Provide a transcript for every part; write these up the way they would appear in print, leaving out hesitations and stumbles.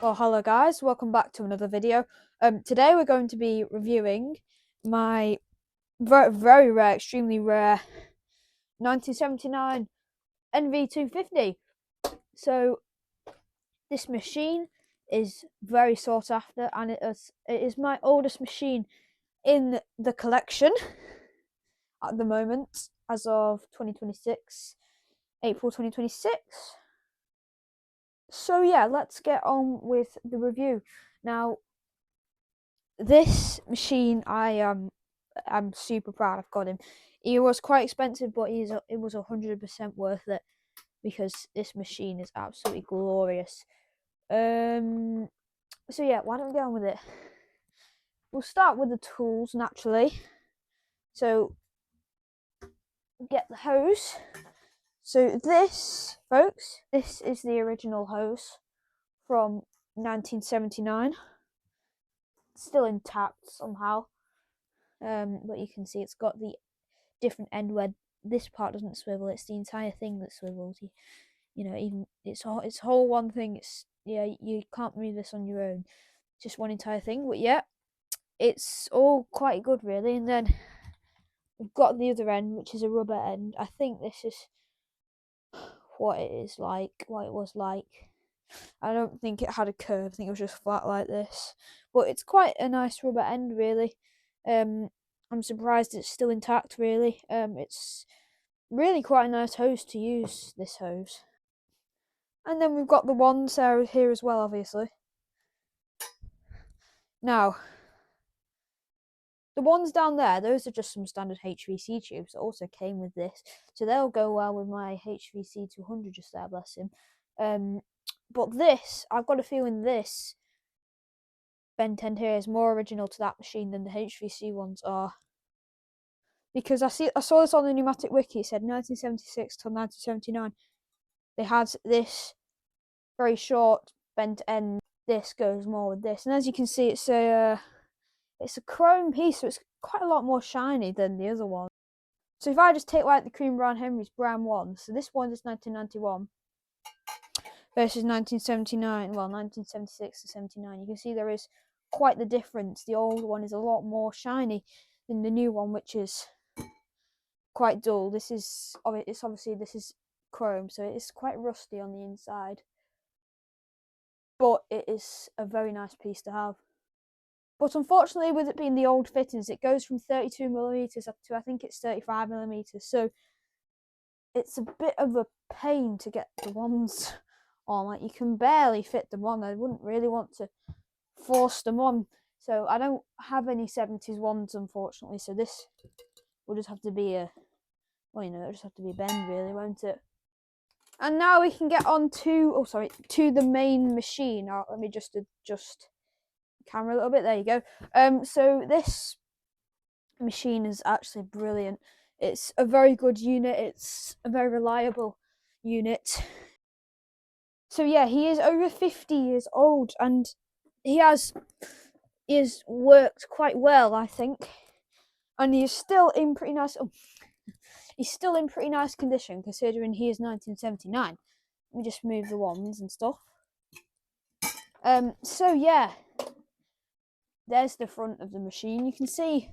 Well, hello guys, welcome back to another video. Today we're going to be reviewing my very rare, extremely rare 1979 NV250. So this machine is very sought after, and it is my oldest machine in the collection at the moment, as of 2026, April 2026. So yeah, let's get on with the review. Now, this machine, I'm super proud I've got him. He was quite expensive, but it was 100% worth it because this machine is absolutely glorious. So yeah, why don't we get on with it? We'll start with the tools naturally. So get the hose. So this, folks, this is the original hose from 1979. Still intact somehow. But you can see it's got the different end where this part doesn't swivel. It's the entire thing that swivels. You know, even it's whole one thing. It's you can't move this on your own. Just one entire thing. But yeah, it's all quite good really. And then we've got the other end, which is a rubber end. I think this is what it is like, what it was like. I don't think it had a curve. I think it was just flat like this. But it's quite a nice rubber end, really. I'm surprised it's still intact, really. It's really quite a nice hose to use, this hose. And then we've got the wands here as well, obviously. Now, the ones down there, those are just some standard HVC tubes that also came with this. So they'll go well with my HVC 200 just there, bless him. But this, I've got a feeling this bent end here is more original to that machine than the HVC ones are. Because I saw this on the pneumatic wiki, it said 1976 till 1979. They had this very short bent end. This goes more with this, and as you can see, it's a chrome piece, so it's quite a lot more shiny than the other one. So if I just take like the cream brown Henry's brown one, so this one is 1991 versus 1979, well 1976 to 79, you can see there is quite the difference. The old one is a lot more shiny than the new one, which is quite dull. This is chrome, so it is quite rusty on the inside, but it is a very nice piece to have. But unfortunately, with it being the old fittings, it goes from 32mm up to, I think it's 35mm, so it's a bit of a pain to get the ones on. Like, you can barely fit them on. I wouldn't really want to force them on, so I don't have any 70s ones, unfortunately, so this will just have to be it'll just have to be a bend, really, won't it? And now we can get on to the main machine. Let me just adjust the camera a little bit. There you go. So this machine is actually brilliant. It's a very good unit. It's a very reliable unit. So yeah, he is over 50 years old, and he has worked quite well, I think, and he is still in pretty nice. He's still in pretty nice condition considering he is 1979. Let me just move the wands and stuff. So yeah, there's the front of the machine. You can see,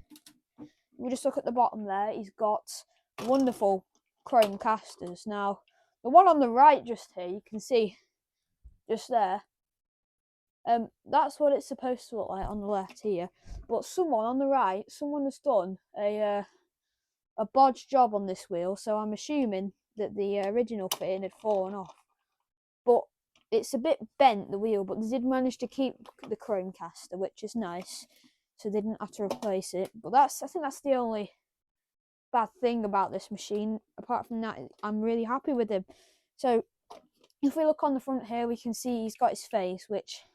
we just look at the bottom there, he's got wonderful chrome casters. Now, the one on the right just here, you can see just there, that's what it's supposed to look like on the left here. But someone on the right, someone has done a bodge job on this wheel, so I'm assuming that the original fitting had fallen off. But it's a bit bent, the wheel, but they did manage to keep the chrome caster, which is nice, so they didn't have to replace it. But I think that's the only bad thing about this machine. Apart from that, I'm really happy with him. So if we look on the front here, we can see he's got his face, which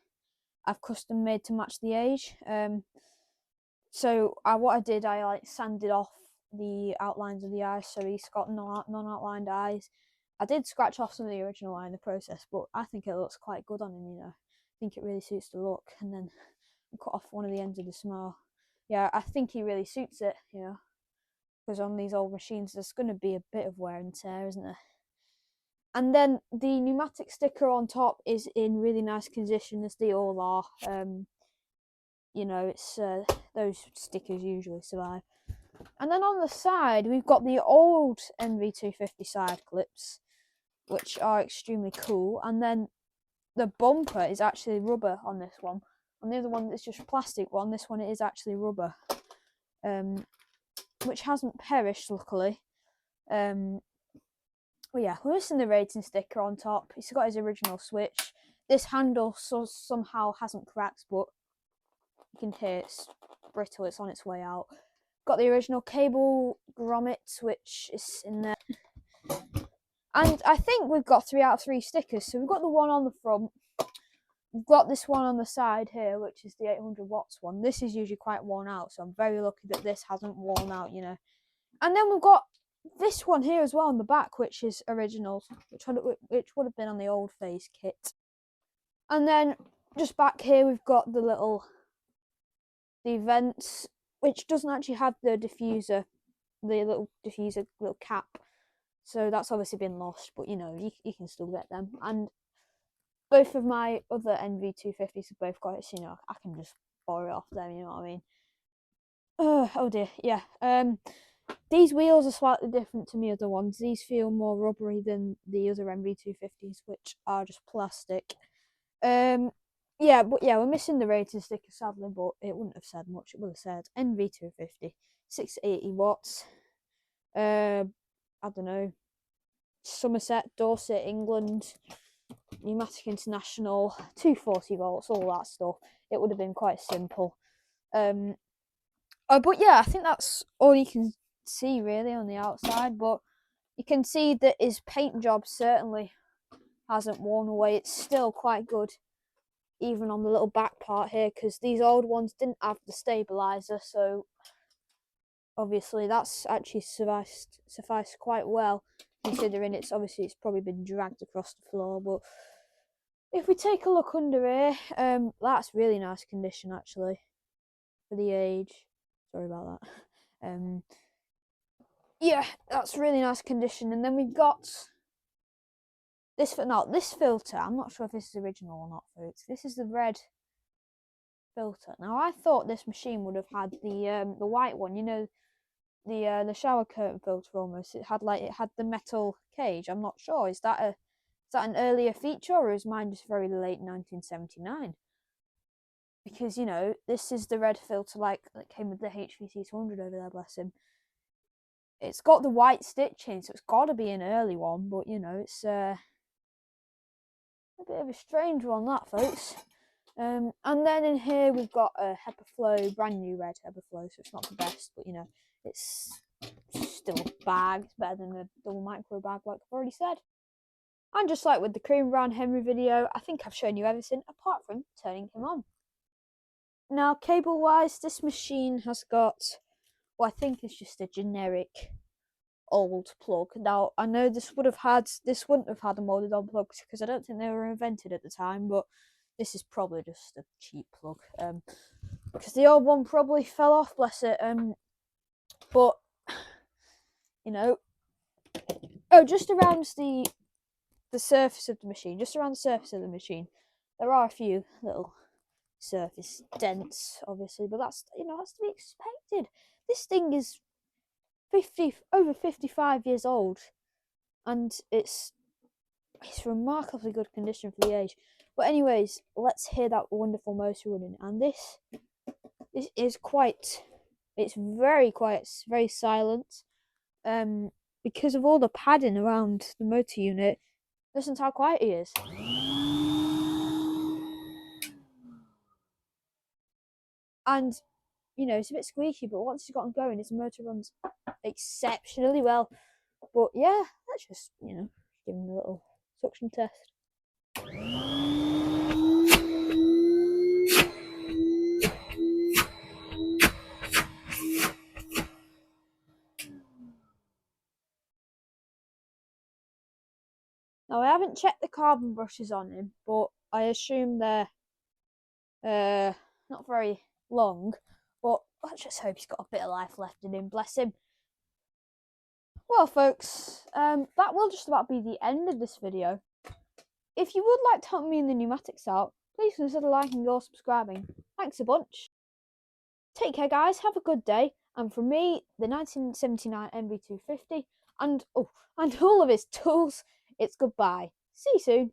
I've custom made to match the age. So what I did, I sanded off the outlines of the eyes, so he's got non-outlined eyes. I did scratch off some of the original eye in the process, but I think it looks quite good on him, you know. I think it really suits the look. And then I cut off one of the ends of the smile. Yeah, I think he really suits it, you know, because on these old machines there's going to be a bit of wear and tear, isn't there? And then the pneumatic sticker on top is in really nice condition, as they all are. You know, it's those stickers usually survive. And then on the side, we've got the old NV250 side clips, which are extremely cool. And then the bumper is actually rubber on this one. On the other one, it's just plastic one. This one, it is actually rubber, which hasn't perished, luckily. Well, yeah, we're missing the rating sticker on top. It's got his original switch. This handle somehow hasn't cracked, but you can hear it's brittle. It's on its way out. Got the original cable grommet, which is in there. And I think we've got 3 out of 3 stickers. So we've got the one on the front. We've got this one on the side here, which is the 800 watts one. This is usually quite worn out, so I'm very lucky that this hasn't worn out, you know. And then we've got this one here as well on the back, which is original, which would have been on the old phase kit. And then just back here, we've got the vents, which doesn't actually have the diffuser, little cap. So that's obviously been lost, but you know, you can still get them. And both of my other NV250s have both got it, so you know, I can just borrow it off them, you know what I mean? Oh dear, yeah. These wheels are slightly different to my other ones. These feel more rubbery than the other NV250s, which are just plastic. Yeah, but yeah, we're missing the rating sticker, sadly, but it wouldn't have said much. It would have said NV250, 680 watts. I don't know, Somerset, Dorset, England, Pneumatic International, 240 volts, all that stuff. It would have been quite simple. But yeah, I think that's all you can see really on the outside. But you can see that his paint job certainly hasn't worn away. It's still quite good, even on the little back part here, because these old ones didn't have the stabilizer, so obviously that's actually sufficed quite well, considering it's probably been dragged across the floor. But if we take a look under here, that's really nice condition actually for the age. Sorry about that. Yeah, that's really nice condition. And then we've got this filter. I'm not sure if this is original or not, folks. This is the red filter. Now I thought this machine would have had the white one, you know, the shower curtain filter almost. It had the metal cage. I'm not sure. Is that an earlier feature, or is mine just very late 1979? Because you know, this is the red filter that came with the HVC 200 over there, bless him. It's got the white stitching, so it's got to be an early one, but you know, it's a bit of a strange one, that, folks. And then in here we've got a HEPA brand new red HEPA, so it's not the best, but you know, it's still a bag. It's better than a double micro bag, like I've already said. And just like with the cream brown Henry video, I think I've shown you everything apart from turning him on. Now, cable wise, this machine has got what I think is just a generic old plug. Now, I know this wouldn't have had a molded on plug because I don't think they were invented at the time, but this is probably just a cheap plug. Because the old one probably fell off, bless it. But you know, just around the surface of the machine, there are a few little surface dents, obviously, but that's to be expected. This thing is over 55 years old, and it's remarkably good condition for the age. But anyways, let's hear that wonderful motor running. And this is it's very quiet, it's very silent. Because of all the padding around the motor unit, listen to how quiet he is. And you know, it's a bit squeaky, but once he's got him going, his motor runs exceptionally well. But yeah, let's just, you know, give him a little suction test. Now, I haven't checked the carbon brushes on him, but I assume they're not very long. But let's just hope he's got a bit of life left in him, bless him. Well, folks, that will just about be the end of this video. If you would like to help me in the pneumatics out, please consider liking or subscribing. Thanks a bunch. Take care, guys. Have a good day. And from me, the 1979 NV250, and all of its tools, it's goodbye. See you soon.